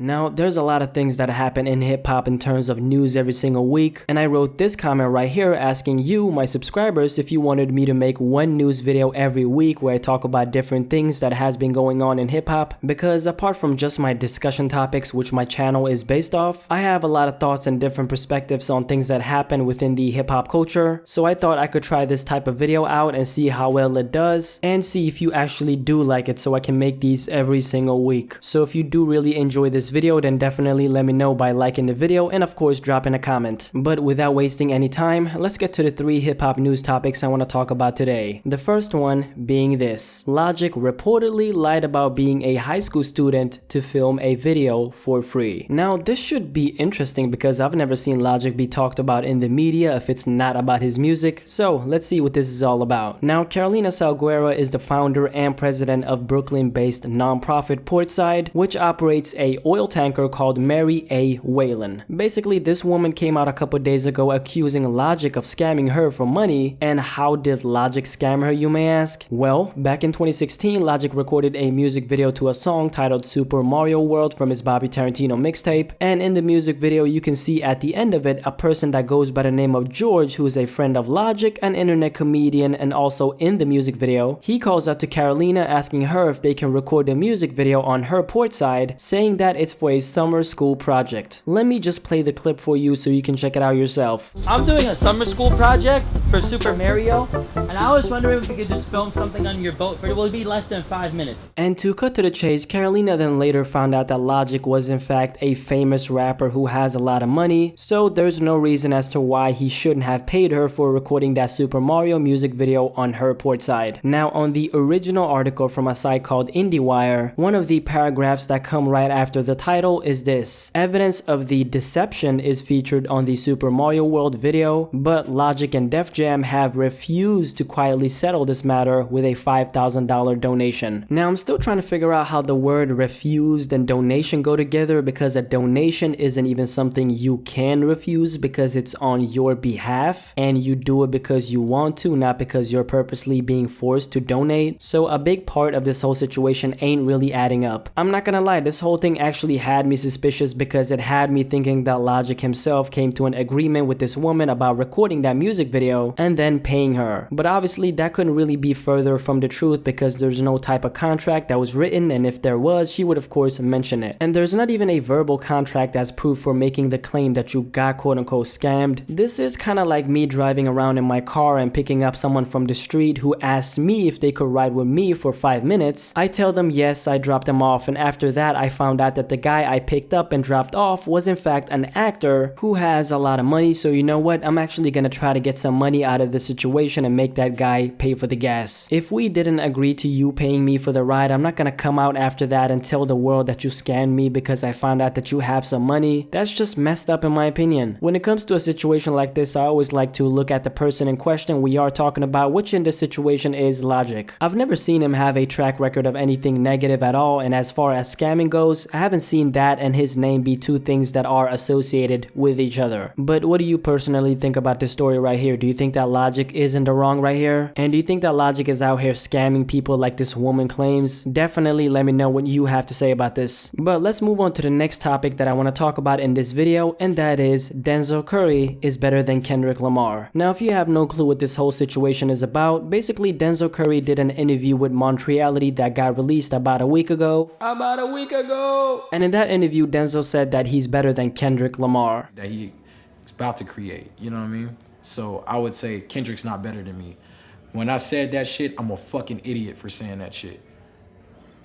Now, there's a lot of things that happen in hip-hop in terms of news every single week, and I wrote this comment right here asking you, my subscribers, if you wanted me to make one news video every week where I talk about different things that has been going on in hip-hop, because apart from just my discussion topics, which my channel is based off, I have a lot of thoughts and different perspectives on things that happen within the hip-hop culture, so I thought I could try this type of video out and see how well it does, and see if you actually do like it so I can make these every single week. So if you do really enjoy this video, then definitely let me know by liking the video and of course dropping a comment. But without wasting any time, let's get to the 3 hip-hop news topics I want to talk about today. The first one being this: Logic reportedly lied about being a high school student to film a video for free. Now this should be interesting because I've never seen Logic be talked about in the media if it's not about his music, so let's see what this is all about. Now, Carolina Salguero is the founder and president of Brooklyn-based nonprofit Portside, which operates a oil tanker called Mary A. Whalen. Basically, this woman came out a couple days ago accusing Logic of scamming her for money. And how did Logic scam her, you may ask? Well, back in 2016, Logic recorded a music video to a song titled Super Mario World from his Bobby Tarantino mixtape, and in the music video you can see at the end of it a person that goes by the name of George, who is a friend of Logic, an internet comedian, and also in the music video he calls out to Carolina asking her if they can record the music video on her Portside, saying that it's for a summer school project. Let me just play the clip for you so you can check it out yourself. I'm doing a summer school project for Super Mario, and I was wondering if we could just film something on your boat, but it will be less than 5 minutes. And to cut to the chase, Carolina then later found out that Logic was in fact a famous rapper who has a lot of money, so there's no reason as to why he shouldn't have paid her for recording that Super Mario music video on her Portside. Now, on the original article from a site called IndieWire, one of the paragraphs that come right after the title is this: evidence of the deception is featured on the Super Mario World video, but Logic and Def Jam have refused to quietly settle this matter with a $5,000 donation. Now, I'm still trying to figure out how the word refused and donation go together, because a donation isn't even something you can refuse because it's on your behalf and you do it because you want to, not because you're purposely being forced to donate. So a big part of this whole situation ain't really adding up. I'm not gonna lie, this whole thing actually had me suspicious because it had me thinking that Logic himself came to an agreement with this woman about recording that music video and then paying her. But obviously that couldn't really be further from the truth because there's no type of contract that was written, and if there was, she would of course mention it. And there's not even a verbal contract as proof for making the claim that you got quote unquote scammed. This is kind of like me driving around in my car and picking up someone from the street who asked me if they could ride with me for 5 minutes. I tell them yes, I drop them off, and after that I found out that the guy I picked up and dropped off was in fact an actor who has a lot of money, so you know what, I'm actually gonna try to get some money out of the situation and make that guy pay for the gas. If we didn't agree to you paying me for the ride, I'm not gonna come out after that and tell the world that you scammed me because I found out that you have some money. That's just messed up in my opinion. When it comes to a situation like this, I always like to look at the person in question we are talking about, which in this situation is Logic. I've never seen him have a track record of anything negative at all, and as far as scamming goes, I haven't seen that and his name be two things that are associated with each other. But what do you personally think about this story right here? Do you think that Logic is in the wrong right here? And do you think that Logic is out here scamming people like this woman claims? Definitely let me know what you have to say about this. But let's move on to the next topic that I want to talk about in this video, and that is Denzel Curry is better than Kendrick Lamar. Now, if you have no clue what this whole situation is about, basically Denzel Curry did an interview with Montreality that got released about a week ago. And in that interview, Denzel said that he's better than Kendrick Lamar. That he's about to create, you know what I mean? So I would say Kendrick's not better than me. When I said that shit, I'm a fucking idiot for saying that shit.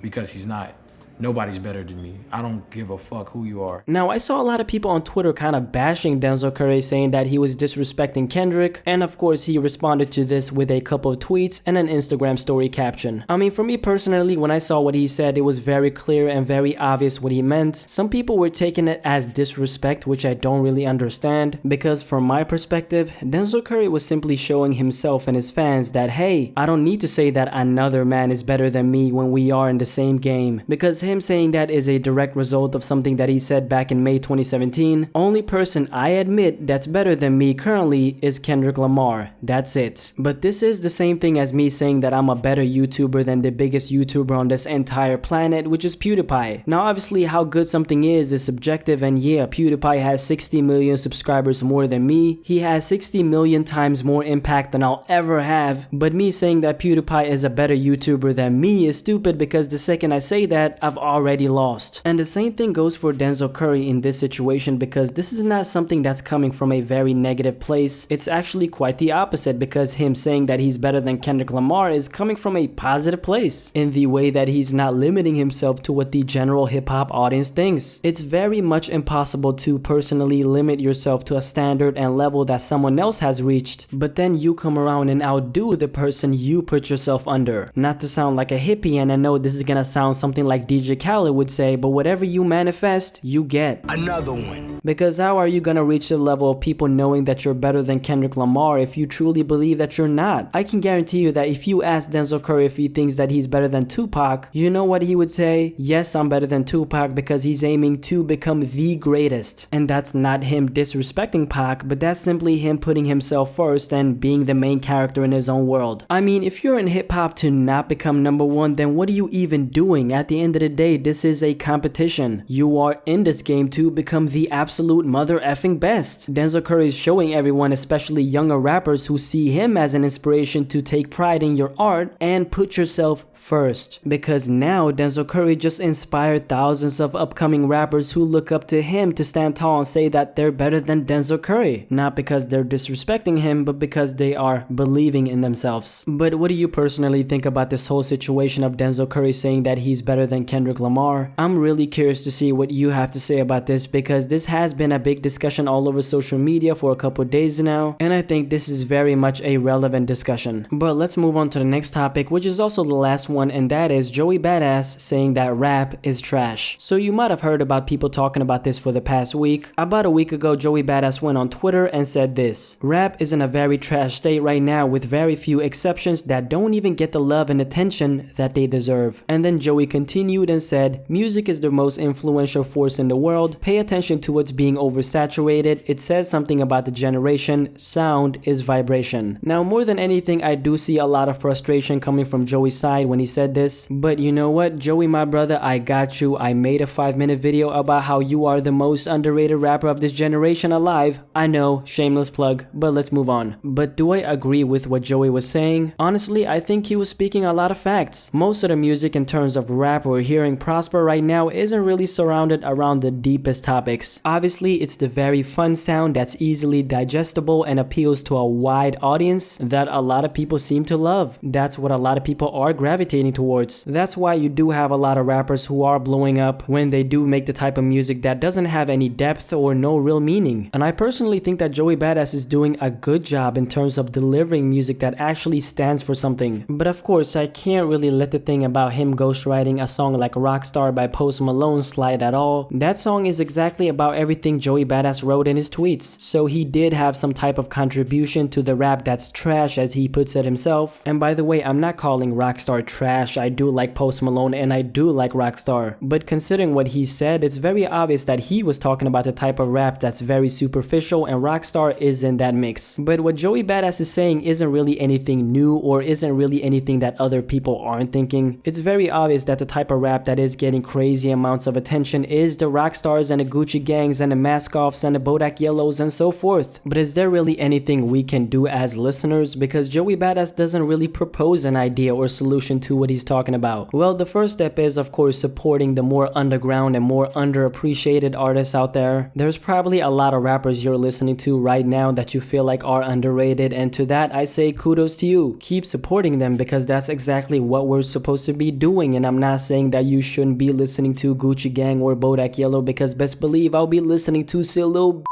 Because he's not. Nobody's better than me. I don't give a fuck who you are. Now, I saw a lot of people on Twitter kind of bashing Denzel Curry, saying that he was disrespecting Kendrick, and of course he responded to this with a couple of tweets and an Instagram story caption. I mean, for me personally, when I saw what he said, it was very clear and very obvious what he meant. Some people were taking it as disrespect, which I don't really understand, because from my perspective, Denzel Curry was simply showing himself and his fans that, hey, I don't need to say that another man is better than me when we are in the same game, because him saying that is a direct result of something that he said back in May 2017. Only person I admit that's better than me currently is Kendrick Lamar. That's it. But this is the same thing as me saying that I'm a better YouTuber than the biggest YouTuber on this entire planet, which is PewDiePie. Now obviously how good something is subjective, and yeah, PewDiePie has 60 million subscribers more than me. He has 60 million times more impact than I'll ever have. But me saying that PewDiePie is a better YouTuber than me is stupid, because the second I say that, I've already lost. And the same thing goes for Denzel Curry in this situation, because this is not something that's coming from a very negative place. It's actually quite the opposite, because him saying that he's better than Kendrick Lamar is coming from a positive place, in the way that he's not limiting himself to what the general hip-hop audience thinks. It's very much impossible to personally limit yourself to a standard and level that someone else has reached, but then you come around and outdo the person you put yourself under. Not to sound like a hippie, and I know this is gonna sound something like DJ Khaled would say, but whatever you manifest, you get. Another one. Because how are you gonna reach the level of people knowing that you're better than Kendrick Lamar if you truly believe that you're not? I can guarantee you that if you ask Denzel Curry if he thinks that he's better than Tupac, you know what he would say? Yes, I'm better than Tupac, because he's aiming to become the greatest. And that's not him disrespecting Pac, but that's simply him putting himself first and being the main character in his own world. I mean, if you're in hip-hop to not become number one, then what are you even doing? At the end of the day, this is a competition. You are in this game to become the absolute mother effing best. Denzel Curry is showing everyone, especially younger rappers who see him as an inspiration, to take pride in your art and put yourself first. Because now Denzel Curry just inspired thousands of upcoming rappers who look up to him to stand tall and say that they're better than Denzel Curry. Not because they're disrespecting him, but because they are believing in themselves. But what do you personally think about this whole situation of Denzel Curry saying that he's better than Kendrick Lamar? I'm really curious to see what you have to say about this, because this has been a big discussion all over social media for a couple days now, and I think this is very much a relevant discussion. But let's move on to the next topic, which is also the last one, and that is Joey Bada saying that rap is trash. So you might have heard about people talking about this for the past week. About a week ago, Joey Bada went on Twitter and said this: rap is in a very trash state right now, with very few exceptions that don't even get the love and attention that they deserve. And then Joey continued and said, music is the most influential force in the world. Pay attention to what's being oversaturated. It says something about the generation. Sound is vibration. Now, more than anything, I do see a lot of frustration coming from Joey's side when he said this. But you know what, Joey, my brother, I got you. I made a 5-minute video about how you are the most underrated rapper of this generation alive. I know, shameless plug, but let's move on. But do I agree with what Joey was saying? Honestly, I think he was speaking a lot of facts. Most of the music in terms of rap we're hearing prosper right now isn't really surrounded around the deepest topics. Obviously, it's the very fun sound that's easily digestible and appeals to a wide audience that a lot of people seem to love. That's what a lot of people are gravitating towards. That's why you do have a lot of rappers who are blowing up when they do make the type of music that doesn't have any depth or no real meaning. And I personally think that Joey Bada is doing a good job in terms of delivering music that actually stands for something. But of course, I can't really let the thing about him ghostwriting a song like Rockstar by Post Malone slide at all. That song is exactly about everything Joey Bada wrote in his tweets. So he did have some type of contribution to the rap that's trash, as he puts it himself. And by the way, I'm not calling Rockstar trash. I do like Post Malone and I do like Rockstar. But considering what he said, it's very obvious that he was talking about the type of rap that's very superficial, and Rockstar is in that mix. But what Joey Bada is saying isn't really anything new, or isn't really anything that other people aren't thinking. It's very obvious that the type of rap that is getting crazy amounts of attention is the Rockstars and the Gucci gangs and the Mask-Offs and the Bodak Yellows and so forth. But is there really anything we can do as listeners? Because Joey Bada doesn't really propose an idea or solution to what he's talking about. Well, the first step is, of course, supporting the more underground and more underappreciated artists out there. There's probably a lot of rappers you're listening to right now that you feel like are underrated, and to that I say kudos to you. Keep supporting them, because that's exactly what we're supposed to be doing. And I'm not saying that you shouldn't be listening to Gucci Gang or Bodak Yellow, because best believe I'll be listening to Lil.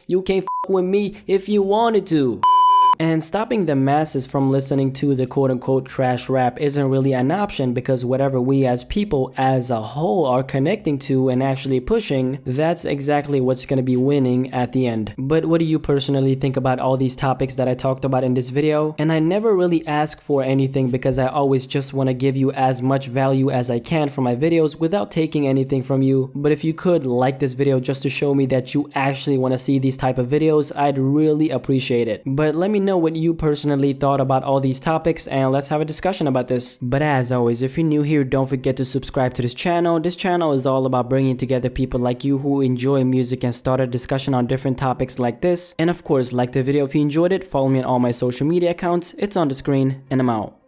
You can't f with me if you wanted to. And stopping the masses from listening to the quote-unquote trash rap isn't really an option, because whatever we as people as a whole are connecting to and actually pushing, that's exactly what's gonna be winning at the end. But what do you personally think about all these topics that I talked about in this video? And I never really ask for anything, because I always just want to give you as much value as I can from my videos without taking anything from you. But if you could like this video just to show me that you actually want to see these type of videos, I'd really appreciate it. But let me know what you personally thought about all these topics, and let's have a discussion about this. But as always, if you're new here, don't forget to subscribe to this channel. This channel is all about bringing together people like you who enjoy music and start a discussion on different topics like this. And of course, like the video if you enjoyed it, follow me on all my social media accounts. It's on the screen, and I'm out.